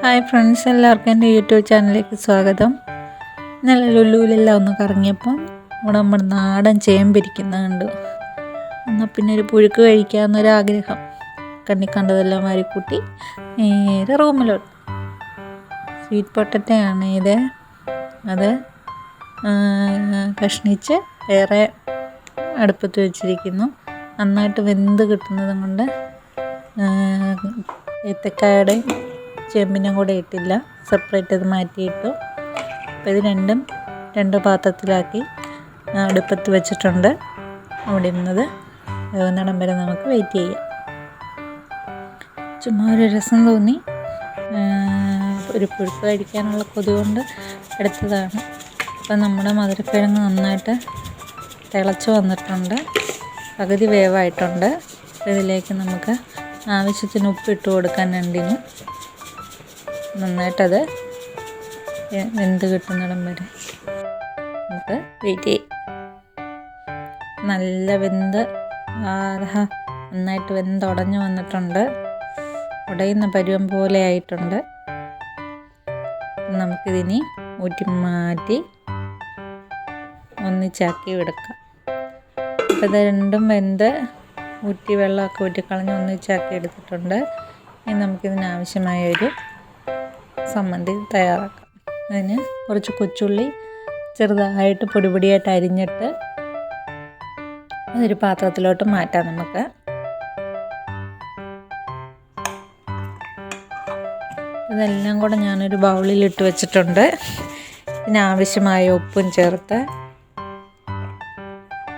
Hi friends, എല്ലാവർക്കും എൻ്റെ YouTube ചാനലിലേക്ക് സ്വാഗതം. ഇന്നലെ ലുലുവിലെല്ലാം ഒന്ന് കറങ്ങിയപ്പം ഇവിടെ നമ്മുടെ നാടൻ ചേമ്പിരിക്കുന്നത് കണ്ടു. എന്നാൽ പിന്നെ ഒരു പുഴുക്ക് കഴിക്കാമെന്നൊരാഗ്രഹം. കണ്ണി കണ്ടതെല്ലാം വാരിക്കൂട്ടി നേരെ റൂമിലോട്ട്. സ്വീറ്റ് പൊട്ടറ്റയാണ് ഇത്. അത് കഷ്ണിച്ച് വേറെ അടുപ്പത്ത് വെച്ചിരിക്കുന്നു. നന്നായിട്ട് വെന്ത് കിട്ടുന്നതും കൊണ്ട് ഏത്തക്കായുടെ ചേമ്പിനും കൂടെ ഇട്ടില്ല, സെപ്പറേറ്റ് അത് മാറ്റിയിട്ടു. അപ്പോൾ ഇത് രണ്ട് പാത്രത്തിലാക്കി അടുപ്പത്ത് വെച്ചിട്ടുണ്ട്. അവിടെ ഇരുന്നത് വേവുന്നിടം വരെ നമുക്ക് വെയിറ്റ് ചെയ്യാം. ചുമ്മാ ഒരു രസം തോന്നി, ഒരു പുഴുക്ക് കഴിക്കാനുള്ള കൊതി കൊണ്ട് എടുത്തതാണ്. അപ്പം നമ്മുടെ മധുരക്കിഴങ്ങ് നന്നായിട്ട് തിളച്ച് വന്നിട്ടുണ്ട്, പകുതി വേവായിട്ടുണ്ട്. ഇതിലേക്ക് നമുക്ക് ആവശ്യത്തിന് ഉപ്പിട്ട് കൊടുക്കാൻ രണ്ടിനും. നന്നായിട്ടത് വെന്ത് കിട്ടുന്നിടം വരെ നമുക്ക് വെയിറ്റ് ചെയ്യും. നല്ല നന്നായിട്ട് വെന്തുടഞ്ഞു വന്നിട്ടുണ്ട്. ഉടയുന്ന പരുവം പോലെ ആയിട്ടുണ്ട്. നമുക്കിതിനി ഊറ്റി മാറ്റി ഒന്നിച്ചാക്കി എടുക്കാം. അപ്പോൾ ഇത് രണ്ടും വെന്ത് ഊറ്റി വെള്ളമൊക്കെ ഊറ്റിക്കളഞ്ഞ് ഒന്നിച്ചാക്കി എടുത്തിട്ടുണ്ട്. ഇനി നമുക്കിതിനാവശ്യമായ ഒരു സമ്മന്തി തയ്യാറാക്കാം. അതിന് കുറച്ച് കൊച്ചുള്ളി ചെറുതായിട്ട് പൊടിയായിട്ട് അരിഞ്ഞിട്ട് അതൊരു പാത്രത്തിലോട്ട് മാറ്റാം. നമുക്ക് ഇതെല്ലാം കൂടെ ഞാനൊരു ബൗളിലിട്ട് വെച്ചിട്ടുണ്ട്. ഇതിനാവശ്യമായ ഉപ്പും ചേർത്ത്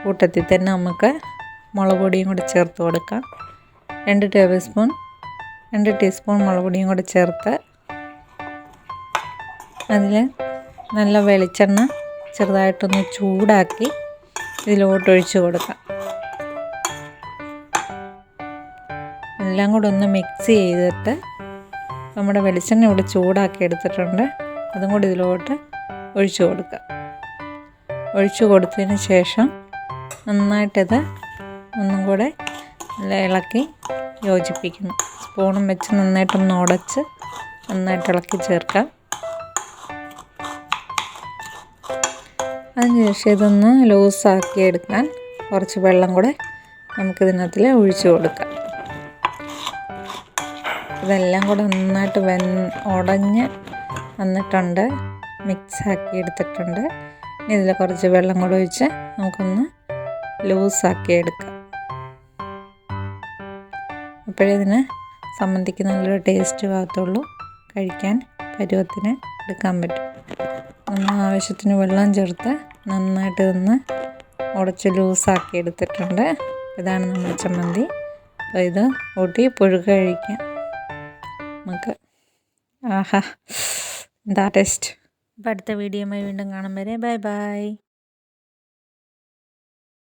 കൂട്ടത്തിൽ തന്നെ നമുക്ക് മുളക് പൊടിയും കൂടി ചേർത്ത് കൊടുക്കാം. 2 ടീസ്പൂൺ മുളക് പൊടിയും കൂടി ചേർത്ത് അതിൽ നല്ല വെളിച്ചെണ്ണ ചെറുതായിട്ടൊന്ന് ചൂടാക്കി ഇതിലോട്ടൊഴിച്ച് കൊടുക്കാം. എല്ലാം കൂടെ ഒന്ന് മിക്സ് ചെയ്തിട്ട് നമ്മുടെ വെളിച്ചെണ്ണ ഇവിടെ ചൂടാക്കി എടുത്തിട്ടുണ്ട്. അതും കൂടി ഇതിലോട്ട് ഒഴിച്ച് കൊടുക്കുക. ഒഴിച്ച് കൊടുത്തതിന് ശേഷം നന്നായിട്ടിത് ഒന്നും കൂടെ നല്ല ഇളക്കി യോജിപ്പിക്കണം. സ്പൂണും വെച്ച് നന്നായിട്ടൊന്ന് ഉടച്ച് നന്നായിട്ട് ഇളക്കി ചേർക്കാം. അതിനുശേഷം ഇതൊന്ന് ലൂസാക്കി എടുക്കാൻ കുറച്ച് വെള്ളം കൂടെ നമുക്കിതിനകത്തിൽ ഒഴിച്ച് കൊടുക്കാം. ഇതെല്ലാം കൂടെ നന്നായിട്ട് ഉടഞ്ഞ് വന്നിട്ടുണ്ട്, മിക്സാക്കി എടുത്തിട്ടുണ്ട്. ഇനി ഇതിൽ കുറച്ച് വെള്ളം കൂടെ ഒഴിച്ച് നമുക്കൊന്ന് ലൂസാക്കി എടുക്കാം. അപ്പോഴേ ഇതിന് സമ്മന്തിക്ക് നല്ലൊരു ടേസ്റ്റ് ആകത്തുള്ളൂ. കഴിക്കാൻ പരുവത്തിന് എടുക്കാൻ പറ്റും. നമ്മൾ ആവശ്യത്തിന് വെള്ളം ചേർത്ത് നന്നായിട്ട് ഇതൊന്ന് ഉടച്ച് ലൂസാക്കി എടുത്തിട്ടുണ്ട്. ഇതാണ് നമ്മുടെ ചമ്മന്തി. അപ്പോൾ ഇത് കൂട്ടി പുഴുക്ക് കഴിക്കാം നമുക്ക്. ആഹാ, എന്താ ടേസ്റ്റ്. അപ്പോൾ അടുത്ത വീഡിയോയുമായി വീണ്ടും കാണും വരെ ബൈ ബൈ.